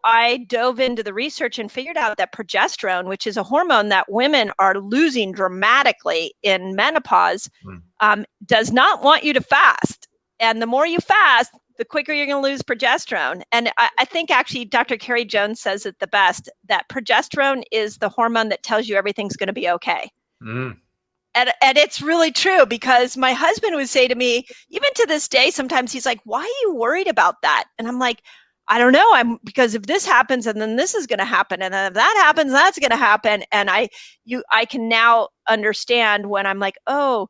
I dove into the research and figured out that progesterone, which is a hormone that women are losing dramatically in menopause, does not want you to fast. And the more you fast, the quicker you're going to lose progesterone. And I think actually Dr. Carrie Jones says it the best, that progesterone is the hormone that tells you everything's going to be okay. And it's really true, because my husband would say to me, even to this day, sometimes he's like, why are you worried about that? And I'm like, I don't know. Because if this happens, and then this is going to happen, and then if that happens, that's going to happen. And I can now understand when I'm like, oh,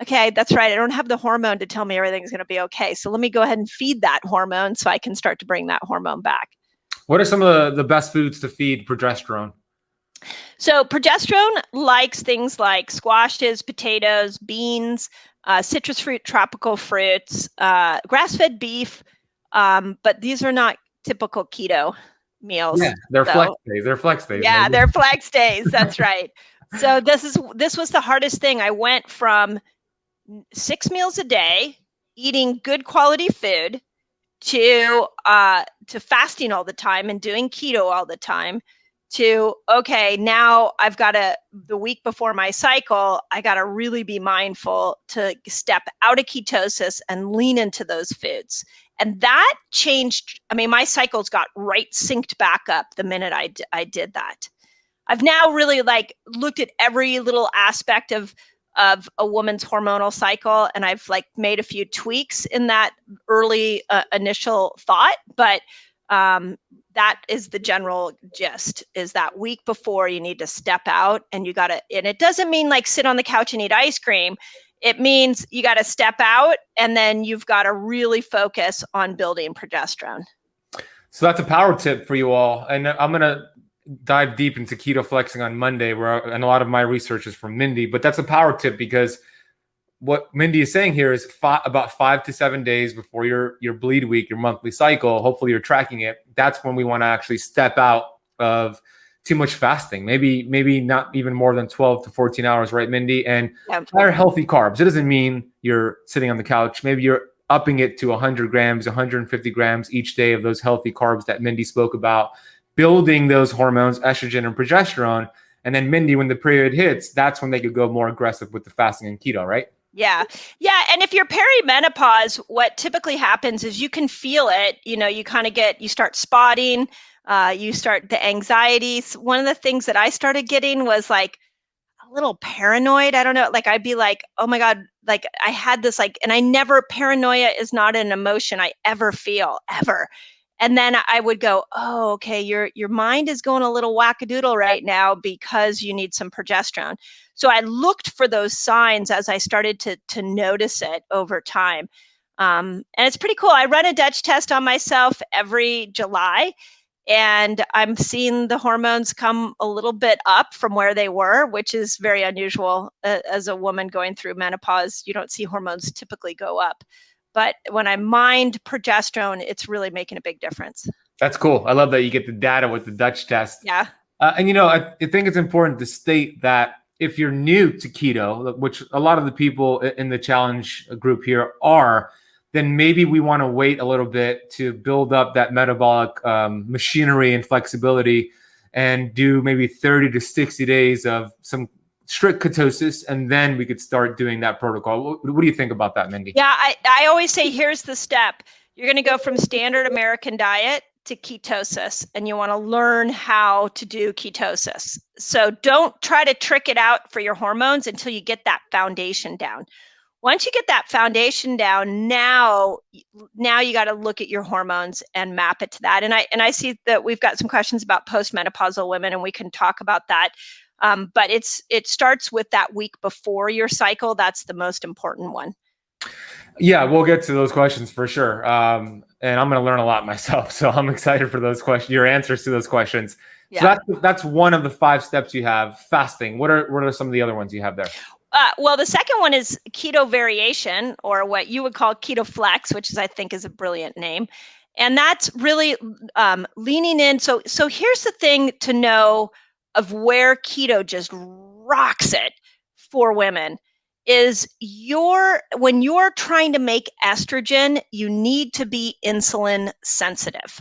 okay, that's right. I don't have the hormone to tell me everything's going to be okay. So let me go ahead and feed that hormone so I can start to bring that hormone back. What are some of the best foods to feed progesterone? So progesterone likes things like squashes, potatoes, beans, citrus fruit, tropical fruits, grass-fed beef, but these are not typical keto meals. Yeah, they're flex days. They're flex days. Yeah, they're flex days. That's right. So this was the hardest thing. I went from 6 meals a day, eating good quality food, to fasting all the time and doing keto all the time, to, okay, now I've got to, the week before my cycle, I got to really be mindful to step out of ketosis and lean into those foods. And that changed. I mean, my cycles got right synced back up the minute I did that. I've now really looked at every little aspect of a woman's hormonal cycle, and I've made a few tweaks in that early initial thought, but that is the general gist, is that week before you need to step out, and you got to, and it doesn't mean sit on the couch and eat ice cream. It means you got to step out, and then you've got to really focus on building progesterone. So that's a power tip for you all. And I'm going to dive deep into keto flexing on Monday, and a lot of my research is from Mindy, but that's a power tip, because what Mindy is saying here is about 5 to 7 days before your bleed week, your monthly cycle, hopefully you're tracking it. That's when we want to actually step out of too much fasting, maybe not even more than 12 to 14 hours, right, Mindy? And higher healthy carbs. It doesn't mean you're sitting on the couch. Maybe you're upping it to 100 grams, 150 grams each day of those healthy carbs that Mindy spoke about, building those hormones, estrogen and progesterone. And then Mindy, when the period hits, that's when they could go more aggressive with the fasting and keto, right? Yeah. And if you're perimenopause, what typically happens is you can feel it. You kind of you start spotting, you start the anxieties. One of the things that I started getting was a little paranoid. I don't know. I'd be like, oh my God, I had this and paranoia is not an emotion I ever feel, ever. And then I would go, oh, okay, your mind is going a little wackadoodle right now because you need some progesterone. So I looked for those signs as I started to notice it over time. And it's pretty cool. I run a Dutch test on myself every July, and I'm seeing the hormones come a little bit up from where they were, which is very unusual. As a woman going through menopause, you don't see hormones typically go up. But when I mined progesterone, it's really making a big difference. That's cool. I love that you get the data with the Dutch test. Yeah. And I think it's important to state that if you're new to keto, which a lot of the people in the challenge group here are, then maybe we want to wait a little bit to build up that metabolic machinery and flexibility, and do maybe 30 to 60 days of some strict ketosis, and then we could start doing that protocol. What do you think about that, Mindy? Yeah, I always say, here's the step. You're going to go from standard American diet to ketosis, and you want to learn how to do ketosis. So don't try to trick it out for your hormones until you get that foundation down. Once you get that foundation down, now you got to look at your hormones and map it to that. And I see that we've got some questions about postmenopausal women, and we can talk about that. But it starts with that week before your cycle. That's the most important one. Yeah, we'll get to those questions for sure. And I'm going to learn a lot myself. So I'm excited for those questions, your answers to those questions. Yeah. So that's one of the 5 steps you have, fasting. What are some of the other ones you have there? Well, the second one is keto variation, or what you would call keto flex, which I think is a brilliant name. And that's really leaning in. So here's the thing to know of where keto just rocks it for women is when you're trying to make estrogen, you need to be insulin sensitive.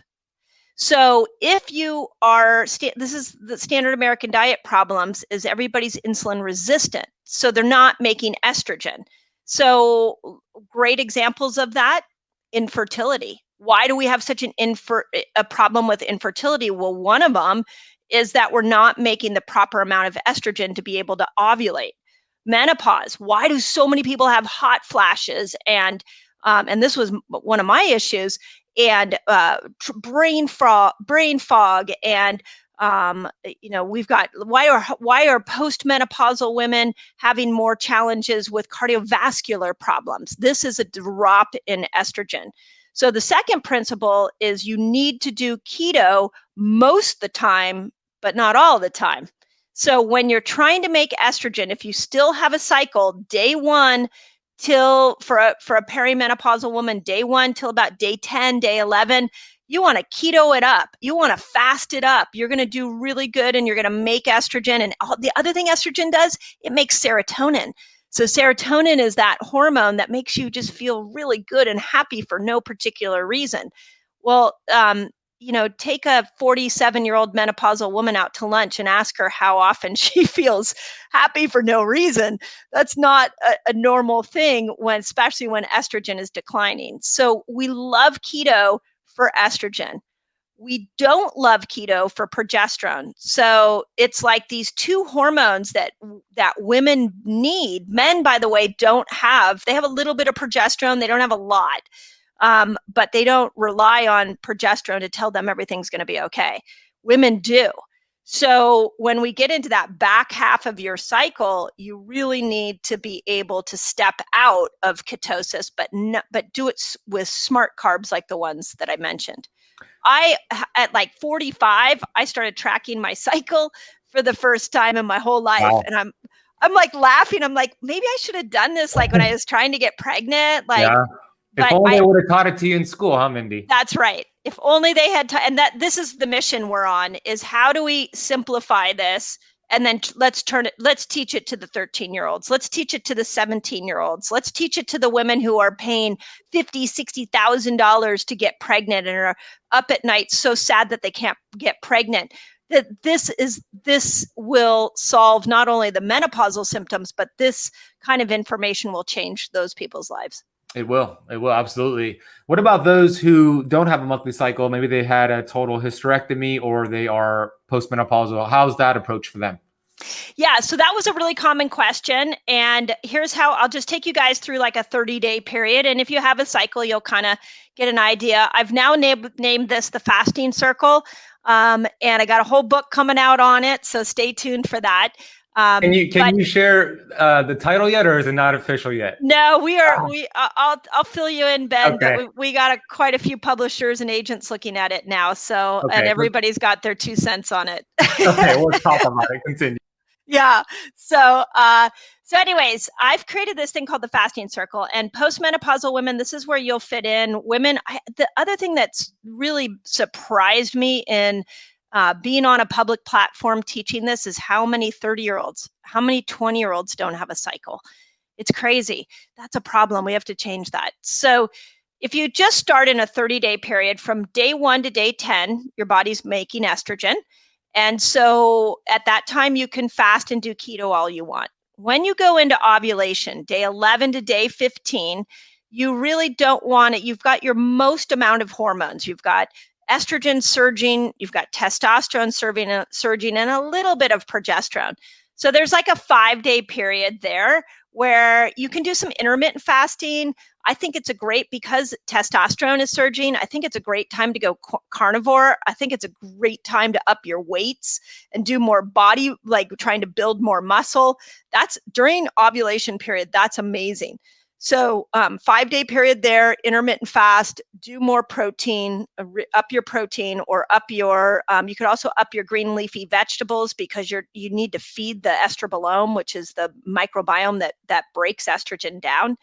So if you are, this is the standard American diet problems, is everybody's insulin resistant. So they're not making estrogen. So great examples of that, infertility. Why do we have such a problem with infertility? Well, one of them is that we're not making the proper amount of estrogen to be able to ovulate. Menopause. Why do so many people have hot flashes? And this was one of my issues, and brain fog, and we've got, why are postmenopausal women having more challenges with cardiovascular problems? This is a drop in estrogen. So the second principle is you need to do keto most of the time, but not all the time. So when you're trying to make estrogen, if you still have a cycle, day one till for a perimenopausal woman, day one till about day 10, day 11, you want to keto it up. You want to fast it up. You're going to do really good, and you're going to make estrogen. And the other thing estrogen does, it makes serotonin. So serotonin is that hormone that makes you just feel really good and happy for no particular reason. Well, take a 47-year-old menopausal woman out to lunch and ask her how often she feels happy for no reason. That's not a normal thing, especially when estrogen is declining. So we love keto for estrogen. We don't love keto for progesterone. So it's like these two hormones that women need. Men, by the way, don't have. They have a little bit of progesterone. They don't have a lot. But they don't rely on progesterone to tell them everything's going to be okay. Women do. So when we get into that back half of your cycle, you really need to be able to step out of ketosis, but do it with smart carbs like the ones that I mentioned. At like 45, I started tracking my cycle for the first time in my whole life. Wow. And I'm like laughing. I'm like, maybe I should have done this like when I was trying to get pregnant. Like, yeah. If only they would have taught it to you in school, huh, Mindy? That's right. If only they had and this is the mission we're on, is how do we simplify this? And then let's teach it to the 13-year-olds. Let's teach it to the 17-year-olds. Let's teach it to the women who are paying $50,000, $60,000 to get pregnant and are up at night so sad that they can't get pregnant. That this will solve not only the menopausal symptoms, but this kind of information will change those people's lives. It will. It will. Absolutely. What about those who don't have a monthly cycle? Maybe they had a total hysterectomy or they are postmenopausal. How's that approach for them? Yeah, so that was a really common question. And here's how I'll just take you guys through like a 30-day period. And if you have a cycle, you'll kind of get an idea. I've now named this the fasting circle. And I got a whole book coming out on it. So stay tuned for that. Can you share the title yet, or is it not official yet? No, I'll fill you in, Ben. Okay. But we got quite a few publishers and agents looking at it now. So, okay. And everybody's got their 2 cents on it. Okay, we'll talk about it. Continue. Yeah. So anyways, I've created this thing called the fasting circle, and postmenopausal women, this is where you'll fit in. Women, the other thing that's really surprised me in being on a public platform teaching this is how many 30-year-olds, how many 20-year-olds don't have a cycle. It's crazy. That's a problem. We have to change that. So if you just start in a 30-day period from day 1 to day 10, your body's making estrogen. And so at that time, you can fast and do keto all you want. When you go into ovulation, day 11 to day 15, you really don't want it. You've got your most amount of hormones. You've got estrogen surging, you've got testosterone surging, and a little bit of progesterone. So there's like a 5-day period there where you can do some intermittent fasting. I think it's because testosterone is surging, I think it's a great time to go carnivore. I think it's a great time to up your weights and do more body, like trying to build more muscle. That's during ovulation period. That's amazing. So 5-day period there, intermittent fast, do more protein, up your protein, or up your, you could also up your green leafy vegetables, because you need to feed the estrobolome, which is the microbiome that breaks estrogen down.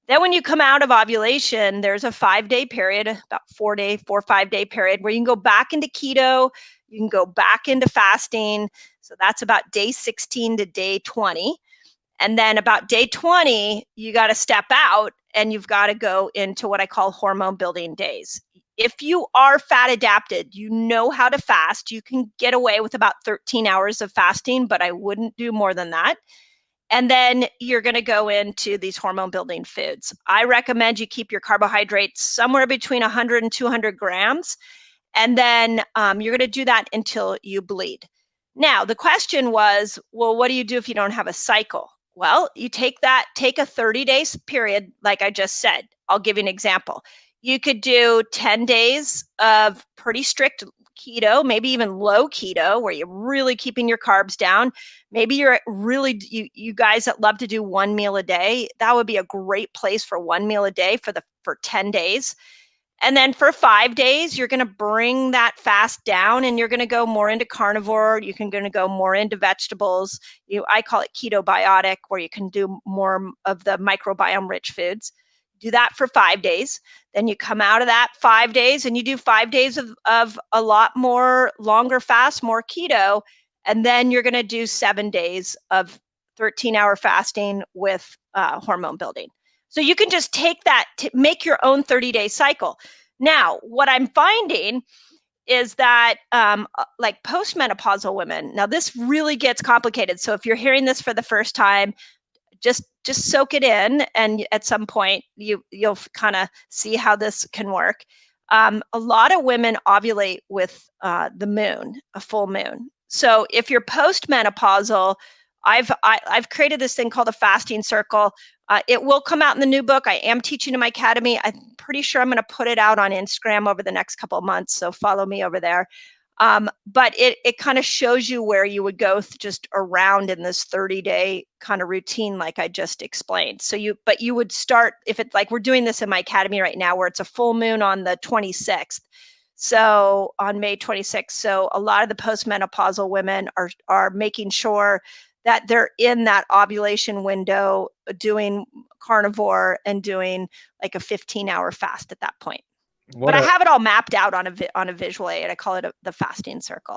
Then when you come out of ovulation, there's a 5-day period, about 4 or 5-day period where you can go back into keto, you can go back into fasting. So that's about day 16 to day 20. And then about day 20, you got to step out and you've got to go into what I call hormone building days. if you are fat adapted, you know how to fast, you can get away with about 13 hours of fasting, but I wouldn't do more than that. And then you're going to go into these hormone building foods. I recommend you keep your carbohydrates somewhere between 100 and 200 grams. And then you're going to do that until you bleed. Now, the question was, well, what do you do if you don't have a cycle? Well, you take a 30 days period, like I just said. I'll give you an example. You could do 10 days of pretty strict keto, maybe even low keto, where you're really keeping your carbs down. Maybe you're really, you guys that love to do one meal a day, that would be a great place for one meal a day for 10 days. And then for 5 days, you're going to bring that fast down and you're going to go more into carnivore. You can going to go more into vegetables. I call it ketobiotic, where you can do more of the microbiome rich foods. Do that for 5 days. Then you come out of that 5 days and you do 5 days of a lot more longer fast, more keto. And then you're going to do 7 days of 13-hour fasting with hormone building. So you can just take that to make your own 30-day cycle. Now, what I'm finding is that like postmenopausal women, now this really gets complicated. So if you're hearing this for the first time, just soak it in, and at some point you'll kind of see how this can work. A lot of women ovulate with the moon, a full moon. So if you're postmenopausal, I've created this thing called a fasting circle. It will come out in the new book. I am teaching in my academy. I'm pretty sure I'm going to put it out on Instagram over the next couple of months. So follow me over there. But it kind of shows you where you would go just around in this 30-day kind of routine, like I just explained. So you would start, if it's like, we're doing this in my academy right now, where it's a full moon on the 26th. So on May 26th. So a lot of the postmenopausal women are making sure that they're in that ovulation window, doing carnivore and doing like a 15-hour fast at that point. But I have it all mapped out on a visual aid. I call it the fasting circle.